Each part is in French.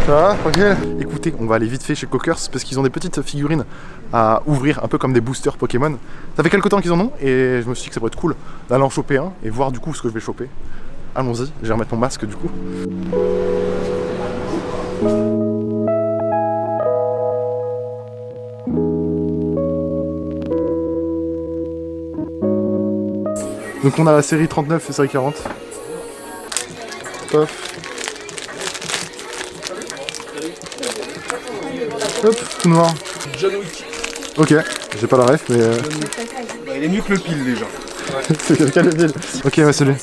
Ça va, tranquille? Écoutez, on va aller vite fait chez Cockers parce qu'ils ont des petites figurines à ouvrir, un peu comme des boosters Pokémon. Ça fait quelques temps qu'ils en ont et je me suis dit que ça pourrait être cool d'aller en choper un et voir du coup ce que je vais choper. Allons-y, je vais remettre mon masque du coup. Donc on a la série 39 et série 40. Hop. Hop, tout noir. John Wick. Ok, j'ai pas la ref mais... Il est mieux que le pile déjà. C'est quelqu'un le pile. Ok, ouais, c'est lui.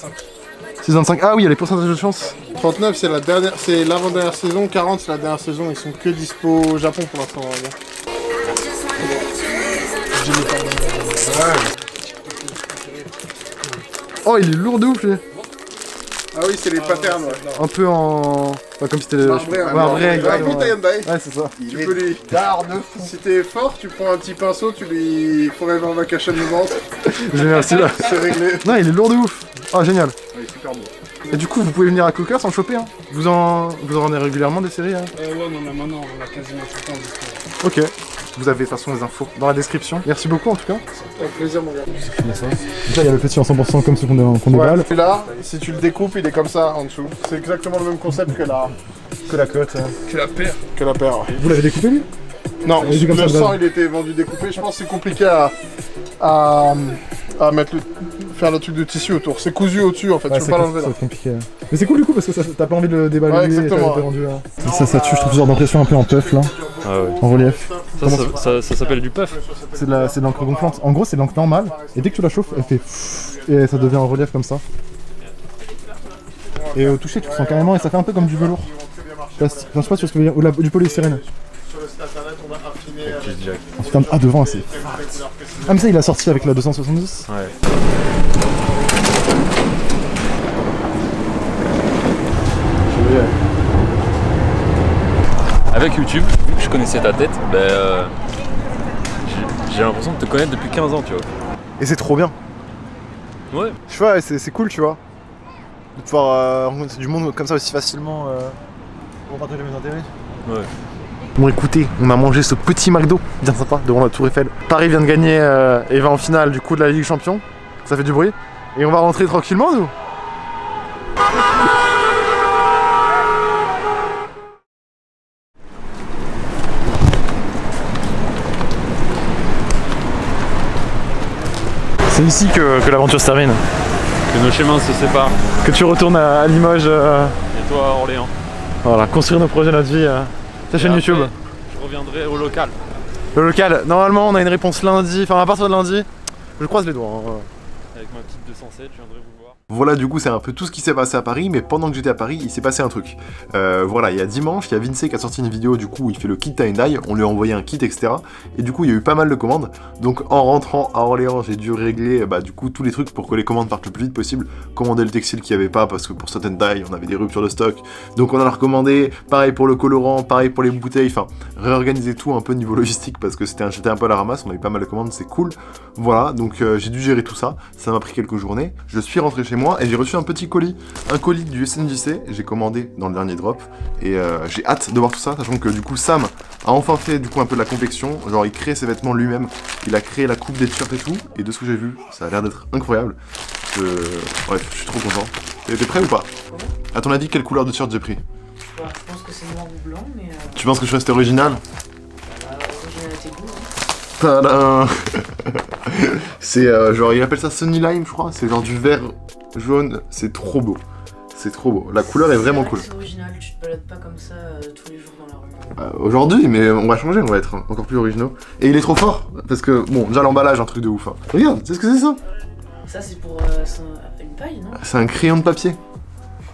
6,25. Ah oui, il y a les pourcentages de chance. 39 c'est la dernière, c'est l'avant-dernière saison, 40 c'est la dernière saison, ils sont que dispo au Japon pour l'instant. Oh, il est lourd de ouf lui. Ah oui, c'est les patterns, ouais. Un peu en... Enfin, comme si c'était... Marbré, exactement. Ouais, Ouais, c'est ça. tu peux lui... Si t'es fort, tu prends un petit pinceau, tu lui... Forever Vacation de ventre. Génial, c'est là. C'est réglé. Non, il est lourd de ouf. Oh, génial. Ouais, il est super beau. Et du coup, vous pouvez venir à Cockers sans choper, hein. Vous en rendez régulièrement des séries, hein. Ouais, on en a maintenant, on a quasiment tout le temps. Ok. Vous avez de toute façon les infos dans la description. Merci beaucoup en tout cas. Avec plaisir, mon gars. Déjà, il y a le petit en 100% comme ceux qu'on déballe. Ouais, là, si tu le découpes, il est comme ça en dessous. C'est exactement le même concept que la côte. Que la paire. Que la paire. Ouais. Vous l'avez découpé lui? Non, Il est vu comme le ça, sang il était vendu découpé. Je pense que c'est compliqué à mettre faire le truc de tissu autour. C'est cousu au-dessus en fait, Ouais, tu peux pas l'enlever là. C'est compliqué. Mais c'est cool du coup parce que t'as pas envie de le déballer. Ouais, exactement. Rendu, là. Ça tue, je trouve ce genre d'impression un peu en puff là. Ah ouais. En relief. Ça s'appelle du puff. C'est de l'encre gonflante. En gros, c'est de l'encre normale. Et dès que tu la chauffes, elle fait et ça devient en relief comme ça. Et au toucher, tu le sens carrément et ça fait un peu comme du velours. Je sais pas sur ce que je veux dire. Ou du polystyrène. Sur le site internet, on a affiné. Ah, devant, c'est. Ah, mais ça, il a sorti avec la 270. Ouais. Avec YouTube, vu que je connaissais ta tête, ben, j'ai l'impression de te connaître depuis 15 ans, tu vois. Et c'est trop bien. Ouais. Je vois, c'est cool, tu vois. De pouvoir rencontrer du monde comme ça aussi facilement pour partager mes intérêts. Ouais. Bon, écoutez, on a mangé ce petit McDo bien sympa devant la Tour Eiffel. Paris vient de gagner et va en finale du coup de la Ligue des Champions. Ça fait du bruit. Et on va rentrer tranquillement, nous. C'est ici que l'aventure se termine. Que nos chemins se séparent. Que tu retournes à Limoges. Et toi à Orléans. Voilà, construire nos projets, notre vie. Ta chaîne YouTube. Je reviendrai au local. Le local, normalement on a une réponse lundi, enfin à partir de lundi. Je croise les doigts. Hein. Avec ma petite 207, je viendrai vous voir. Voilà, du coup c'est un peu tout ce qui s'est passé à Paris, mais pendant que j'étais à Paris, il s'est passé un truc. Voilà, il y a dimanche, il y a Vince qui a sorti une vidéo, du coup il fait le kit tie and dye, on lui a envoyé un kit, etc. Et du coup il y a eu pas mal de commandes, donc en rentrant à Orléans, j'ai dû régler du coup tous les trucs pour que les commandes partent le plus vite possible, commander le textile qu'il n'y avait pas, parce que pour certaines tailles, on avait des ruptures de stock, donc on en a recommandé, pareil pour le colorant, pareil pour les bouteilles, enfin, réorganiser tout un peu niveau logistique, parce que j'étais un peu à la ramasse, on avait pas mal de commandes, c'est cool. Voilà, donc j'ai dû gérer tout ça, ça m'a pris quelques journées, je suis rentré chez moi, et j'ai reçu un petit colis, un colis du SNJC, j'ai commandé dans le dernier drop, et j'ai hâte de voir tout ça, sachant que du coup Sam a enfin fait du coup un peu de la confection, genre il crée ses vêtements lui-même, il a créé la coupe des t-shirts et tout, et de ce que j'ai vu, ça a l'air d'être incroyable. Bref, je suis trop content. T'es prêt ou pas? À ton avis, quelle couleur de t-shirt j'ai pris? Bah, je pense que c'est noir ou blanc, mais... Tu penses que je suis resté original? Originalité goût, hein. Tadam. C'est genre, il appelle ça Sunny Lime, je crois, c'est genre du vert jaune, c'est trop beau. C'est trop beau, la couleur est vraiment cool. C'est original, tu te balades pas comme ça tous les jours dans la rue. Aujourd'hui, mais on va changer, on va être encore plus originaux. Et il est trop fort, parce que, bon, déjà l'emballage, un truc de ouf. Hein. Regarde, tu sais ce que c'est ça? Ça c'est pour une paille, non? C'est un crayon de papier.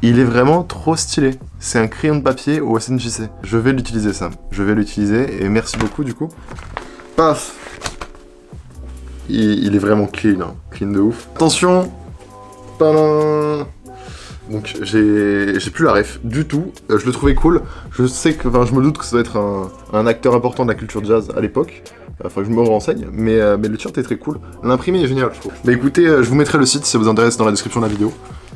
Il est vraiment trop stylé. C'est un crayon de papier au SNJC. Je vais l'utiliser, Sam. Je vais l'utiliser, et merci beaucoup, du coup. Paf. Il est vraiment clean, hein. Clean de ouf. Attention. Tadam. Donc j'ai plus la ref du tout, je le trouvais cool, je sais que, enfin je me doute que ça doit être un acteur important de la culture jazz à l'époque, enfin je me renseigne, mais le t-shirt est très cool, l'imprimé est génial je trouve. Bah écoutez, je vous mettrai le site si ça vous intéresse dans la description de la vidéo,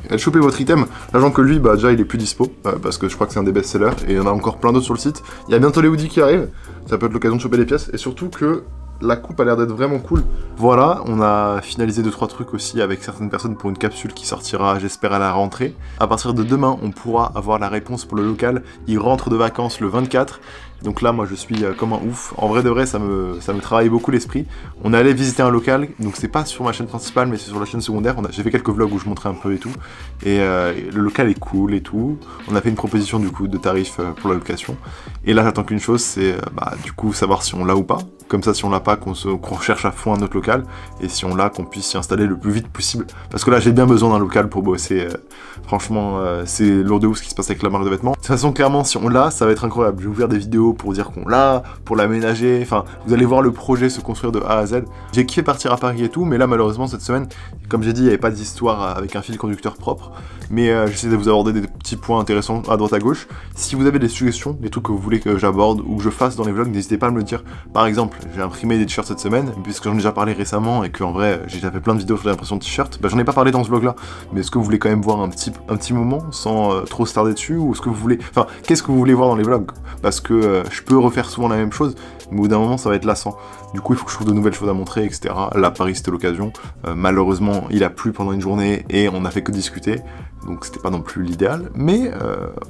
allez choper votre item, sachant que lui, bah déjà il est plus dispo, parce que je crois que c'est un des best-sellers, et il y en a encore plein d'autres sur le site. Il y a bientôt les hoodies qui arrivent, ça peut être l'occasion de choper les pièces, et surtout que la coupe a l'air d'être vraiment cool. Voilà, on a finalisé 2-3 trucs aussi avec certaines personnes pour une capsule qui sortira, j'espère, à la rentrée. À partir de demain, on pourra avoir la réponse pour le local. Il rentre de vacances le 24. Donc là, moi, je suis comme un ouf. En vrai de vrai, ça me travaille beaucoup l'esprit. On est allé visiter un local, donc c'est pas sur ma chaîne principale, mais c'est sur la chaîne secondaire. J'ai fait quelques vlogs où je montrais un peu et tout. Et le local est cool et tout. On a fait une proposition du coup de tarif pour la location. Et là, j'attends qu'une chose, c'est du coup savoir si on l'a ou pas. Comme ça, si on l'a pas, qu'on recherche à fond un autre local. Et si on l'a, qu'on puisse s'y installer le plus vite possible. Parce que là, j'ai bien besoin d'un local pour bosser. Franchement, c'est lourd de ouf ce qui se passe avec la marque de vêtements. De toute façon, clairement, si on l'a, ça va être incroyable. Je vais ouvrir des vidéos pour dire qu'on l'a, pour l'aménager. Enfin, vous allez voir le projet se construire de A à Z. J'ai kiffé partir à Paris et tout, mais là, malheureusement, cette semaine, comme j'ai dit, il n'y avait pas d'histoire avec un fil conducteur propre. Mais j'essaie de vous aborder des petits points intéressants à droite à gauche. Si vous avez des suggestions, des trucs que vous voulez que j'aborde ou que je fasse dans les vlogs, n'hésitez pas à me le dire. Par exemple, j'ai imprimé des t-shirts cette semaine, puisque j'en ai déjà parlé récemment et qu'en vrai, j'ai déjà fait plein de vidéos sur l'impression de t-shirts. J'en ai pas parlé dans ce vlog là, mais est-ce que vous voulez quand même voir un petit moment sans trop se tarder dessus, ou est-ce que vous voulez... Enfin, qu'est-ce que vous voulez voir dans les vlogs? Parce que je peux refaire souvent la même chose, mais au bout d'un moment, ça va être lassant. Du coup, il faut que je trouve de nouvelles choses à montrer, etc. Là, Paris, c'était l'occasion. Malheureusement, il a plu pendant une journée et on a fait que discuter. Donc c'était pas non plus l'idéal, mais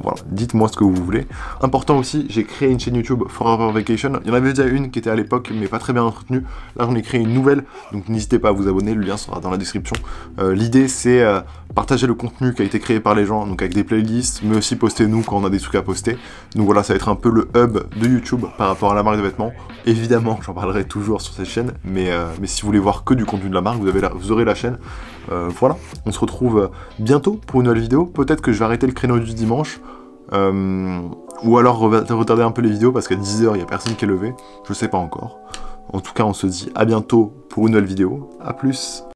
voilà, dites-moi ce que vous voulez. Important aussi, j'ai créé une chaîne YouTube Forever Vacation. Il y en avait déjà une qui était à l'époque, mais pas très bien entretenue. Là, j'en ai créé une nouvelle, donc n'hésitez pas à vous abonner, le lien sera dans la description. L'idée, c'est partager le contenu qui a été créé par les gens, donc avec des playlists, mais aussi poster nous quand on a des trucs à poster. Donc voilà, ça va être un peu le hub de YouTube par rapport à la marque de vêtements. Évidemment, j'en parlerai toujours sur cette chaîne, mais si vous voulez voir que du contenu de la marque, vous aurez la chaîne. Voilà, on se retrouve bientôt pour une nouvelle vidéo. Peut-être que je vais arrêter le créneau du dimanche, ou alors retarder un peu les vidéos parce qu'à 10 h il n'y a personne qui est levé. Je sais pas encore. En tout cas, on se dit à bientôt pour une nouvelle vidéo. A plus.